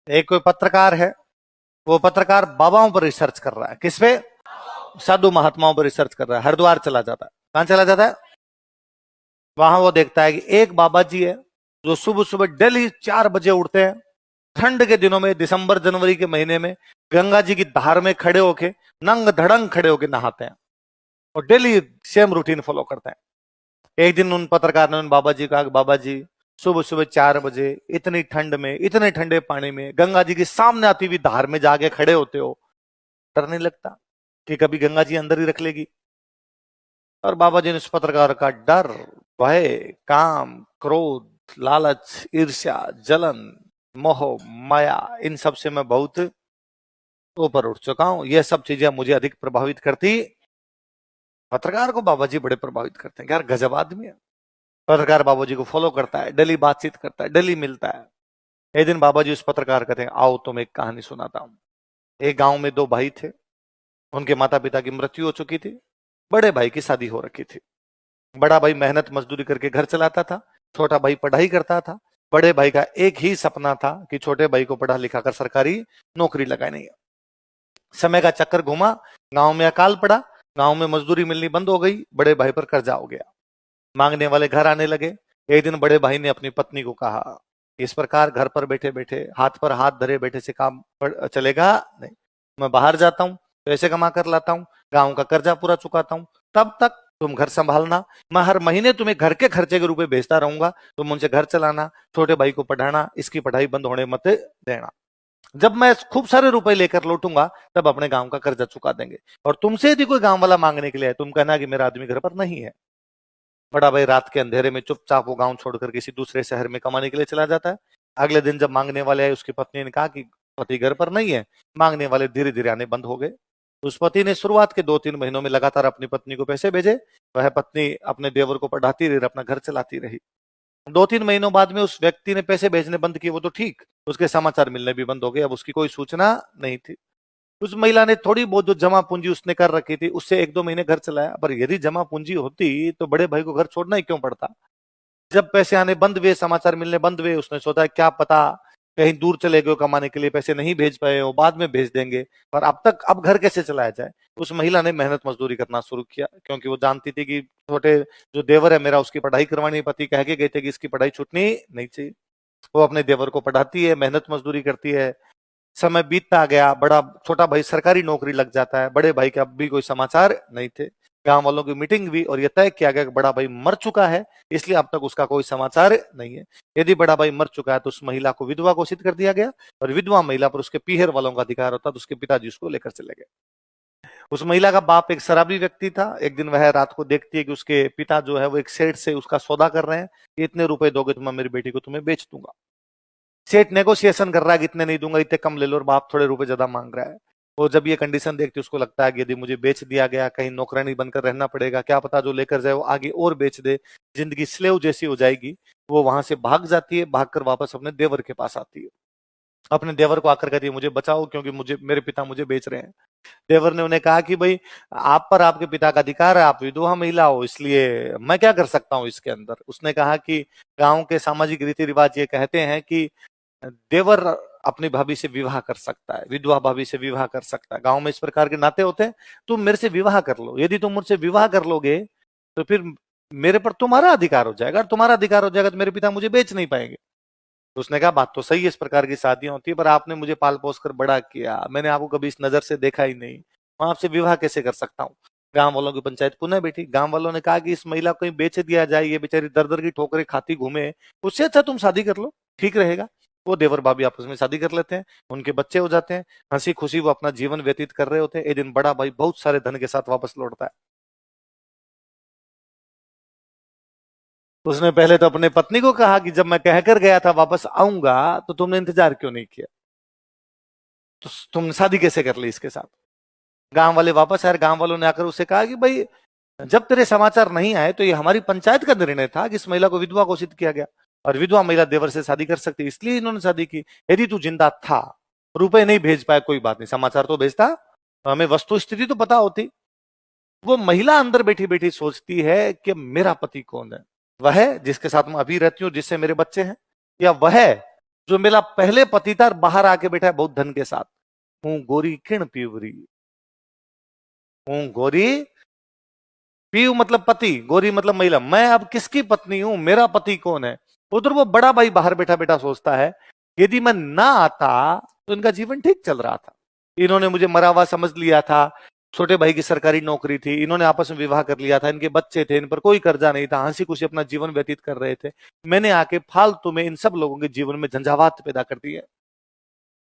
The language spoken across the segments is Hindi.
एक कोई पत्रकार है, वो पत्रकार बाबाओं पर रिसर्च कर रहा है। किस पे? साधु महात्माओं पर रिसर्च कर रहा है। हरिद्वार चला जाता है। कहां चला जाता है? वहां वो देखता है कि एक बाबा जी है जो सुबह सुबह डेली 4 बजे उठते हैं, ठंड के दिनों में, दिसंबर जनवरी के महीने में गंगा जी की धार में खड़े होके नंग धड़ंग खड़े होके नहाते हैं और डेली सेम रूटीन फॉलो करते हैं। एक दिन उन पत्रकार ने उन बाबा जी कहा कि बाबा जी, सुबह सुबह 4 बजे इतनी ठंड में, इतने ठंडे पानी में, गंगा जी के सामने आती हुई धार में जाके खड़े होते हो, डर नहीं लगता कि कभी गंगा जी अंदर ही रख लेगी? और बाबा जी ने उस पत्रकार का डर, भय, काम, क्रोध, लालच, ईर्ष्या, जलन, मोह, माया, इन सब से मैं बहुत ऊपर उठ चुका हूं। यह सब चीजें मुझे अधिक प्रभावित करती। पत्रकार को बाबा जी बड़े प्रभावित करते हैं। यार गजब आदमी है। पत्रकार बाबा जी को फॉलो करता है, डेली बातचीत करता है, डेली मिलता है। एक दिन बाबा जी उस पत्रकार कहते हैं, आओ तुम एक कहानी सुनाता हूं। एक गांव में दो भाई थे। उनके माता पिता की मृत्यु हो चुकी थी। बड़े भाई की शादी हो रखी थी। बड़ा भाई मेहनत मजदूरी करके घर चलाता था। छोटा भाई पढ़ाई करता था। बड़े भाई का एक ही सपना था कि छोटे भाई को पढ़ा लिखा कर सरकारी नौकरी लगानी है। समय का चक्कर घुमा, गांव में अकाल पड़ा, गांव में मजदूरी मिलनी बंद हो गई, बड़े भाई पर कर्जा हो गया, मांगने वाले घर आने लगे। एक दिन बड़े भाई ने अपनी पत्नी को कहा, इस प्रकार घर पर बैठे बैठे, हाथ पर हाथ धरे बैठे से काम चलेगा नहीं। मैं बाहर जाता हूँ, पैसे कमा कर लाता हूँ, गांव का कर्जा पूरा चुकाता हूँ, तब तक तुम घर संभालना। मैं हर महीने तुम्हें घर के खर्चे के रुपए भेजता रहूंगा, तुम उनसे घर चलाना, छोटे भाई को पढ़ाना, इसकी पढ़ाई बंद होने मत देना। जब मैं खूब सारे रुपए लेकर लौटूंगा तब अपने गांव का कर्जा चुका देंगे। और तुमसे यदि कोई गांव वाला मांगने के लिए है, तुम कहना कि मेरा आदमी घर पर नहीं है। बड़ा भाई रात के अंधेरे में चुपचाप वो गांव छोड़कर किसी दूसरे शहर में कमाने के लिए चला जाता है। अगले दिन जब मांगने वाले आए, उसकी पत्नी ने कहा कि पति घर पर नहीं है। मांगने वाले धीरे धीरे आने बंद हो गए। उस पति ने शुरुआत के 2-3 महीनों में लगातार अपनी पत्नी को पैसे भेजे। वह पत्नी अपने देवर को पढ़ाती रही, अपना घर चलाती रही। 2-3 महीनों बाद में उस व्यक्ति ने पैसे भेजने बंद किए, वो तो ठीक, उसके समाचार मिलने भी बंद हो गए। अब उसकी कोई सूचना नहीं थी। उस महिला ने थोड़ी बहुत जो जमा पूंजी उसने कर रखी थी, उससे 1-2 महीने घर चलाया। पर यदि जमा पूंजी होती तो बड़े भाई को घर छोड़ना ही क्यों पड़ता? जब पैसे आने बंद हुए, समाचार मिलने बंद हुए, उसने सोचा क्या पता कहीं दूर चले गए कमाने के लिए, पैसे नहीं भेज पाए हो, बाद में भेज देंगे। पर अब घर कैसे चलाया जाए? उस महिला ने मेहनत मजदूरी करना शुरू किया, क्योंकि वो जानती थी कि छोटे जो देवर है मेरा, उसकी पढ़ाई करवानी। पति कह के गए थे कि इसकी पढ़ाई छूटनी नहीं चाहिए। वो अपने देवर को पढ़ाती है, मेहनत मजदूरी करती है। समय बीतता गया, छोटा भाई सरकारी नौकरी लग जाता है। बड़े भाई के अब भी कोई समाचार नहीं थे। गांव वालों की मीटिंग हुई और यह तय किया गया कि बड़ा भाई मर चुका है, इसलिए अब तक उसका कोई समाचार नहीं है। यदि बड़ा भाई मर चुका है तो उस महिला को विधवा घोषित कर दिया गया, और विधवा महिला पर उसके पीहर वालों का अधिकार होता, तो उसके पिताजी उसको लेकर चले गए। उस महिला का बाप एक शराबी व्यक्ति था। एक दिन वह रात को देखती है कि उसके पिता जो है वो एक सेठ से उसका सौदा कर रहे हैं, इतने रुपए दोगे तो मैं मेरी बेटी को तुम्हें बेच दूंगा। सेठ नेगोशिएशन कर रहा है कि इतने नहीं दूंगा, इतने कम ले लो, और बाप थोड़े रुपए ज्यादा मांग रहा है। वो जब ये कंडीशन देखती उसको लगता है कि यदि मुझे बेच दिया गया, कहीं नौकरानी बनकर रहना पड़ेगा, क्या पता जो लेकर जाए वो आगे और बेच दे, जिंदगी स्लेव जैसी हो जाएगी। वो वहां से भाग जाती है, भागकर वापस अपने देवर के पास आती है। अपने देवर को आकर कहती है मुझे बचाओ, क्योंकि मेरे पिता मुझे बेच रहे हैं। देवर ने उन्हें कहा कि भाई आप पर आपके पिता का अधिकार है, आप विधवा महिला हो, इसलिए मैं क्या कर सकता हूँ इसके अंदर। उसने कहा कि गांव के सामाजिक रीति रिवाज ये कहते हैं कि देवर अपनी भाभी से विवाह कर सकता है, विधवा भाभी से विवाह कर सकता है। गांव में इस प्रकार के नाते होते हैं। तुम मेरे से विवाह कर लो, यदि तुम मुझसे विवाह कर लोगे तो फिर मेरे पर तुम्हारा अधिकार हो जाएगा, और तुम्हारा अधिकार हो जाएगा तो मेरे पिता मुझे बेच नहीं पाएंगे। तो उसने कहा बात तो सही है, इस प्रकार की शादियां होती है, पर आपने मुझे पाल पोस कर बड़ा किया, मैंने आपको कभी इस नजर से देखा ही नहीं, मैं आपसे विवाह कैसे कर सकता हूँ? गांव वालों की पंचायत पुनः बैठी। गांव वालों ने कहा कि इस महिला को कहीं बेच दिया जाए, ये बेचारी दर दर की ठोकरें खाती घूमे, उससे अच्छा तुम शादी कर लो, ठीक रहेगा। वो देवर भाभी आपस में शादी कर लेते हैं, उनके बच्चे हो जाते हैं, हंसी खुशी वो अपना जीवन व्यतीत कर रहे होते हैं। एक दिन बड़ा भाई बहुत सारे धन के साथ वापस लौटता है। उसने पहले तो अपने पत्नी को कहा कि जब मैं कहकर गया था वापस आऊंगा तो तुमने इंतजार क्यों नहीं किया, तो तुमने शादी कैसे कर ली इसके साथ? गांव वाले वापस आए, गांव वालों ने आकर उसे कहा कि भाई जब तेरे समाचार नहीं आए तो ये हमारी पंचायत का निर्णय था कि इस महिला को विधवा घोषित किया गया, और विधवा महिला देवर से शादी कर सकती, इसलिए इन्होंने शादी की। यदि तू जिंदा था, रुपए नहीं भेज पाया, कोई बात नहीं, समाचार तो भेजता, हमें वस्तु स्थिति तो पता होती। वो महिला अंदर बैठी बैठी सोचती है कि मेरा पति कौन है? वह है जिसके साथ मैं अभी रहती हूँ, जिससे मेरे बच्चे हैं, या वह है जो मेरा पहले पति था बाहर आके बैठा है बहुत धन के साथ। हूं गोरी किण पीवरी, हूं गोरी पीव मतलब पति, गोरी मतलब महिला। मैं अब किसकी पत्नी हूं, मेरा पति कौन है। उधर वो बड़ा भाई बाहर बैठा बैठा सोचता है यदि मैं ना आता तो इनका जीवन ठीक चल रहा था। इन्होंने मुझे मरा हुआ समझ लिया था, छोटे भाई की सरकारी नौकरी थी, इन्होंने आपस में विवाह कर लिया था, इनके बच्चे थे, इन पर कोई कर्जा नहीं था, हंसी खुशी अपना जीवन व्यतीत कर रहे थे। मैंने आके फालतू में इन सब लोगों के जीवन में झंझावात पैदा कर दी है।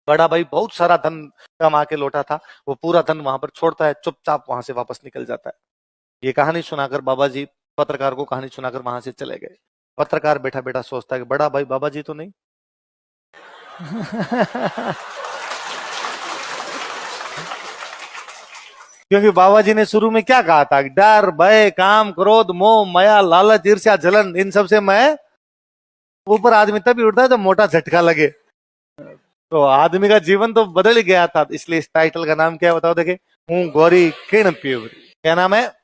बड़ा भाई बहुत सारा धन कमा के लौटा था, वो पूरा धन वहां पर छोड़ता है, चुपचाप वहां से वापस निकल जाता है। ये कहानी सुनाकर बाबा जी पत्रकार को कहानी सुनाकर वहां से चले गए। पत्रकार बैठा बैठा सोचता है कि बड़ा भाई बाबा जी तो नहीं। क्योंकि बाबा जी ने शुरू में क्या कहा था, डर भय काम क्रोध मोह माया लालच ईर्ष्या जलन, इन सबसे मैं ऊपर आदमी तभी उठता है जब मोटा झटका लगे। तो आदमी का जीवन तो बदल ही गया था, इसलिए इस टाइटल का नाम क्या है बताओ देखे, हूं गौरी किरण प्योरी। क्या नाम है?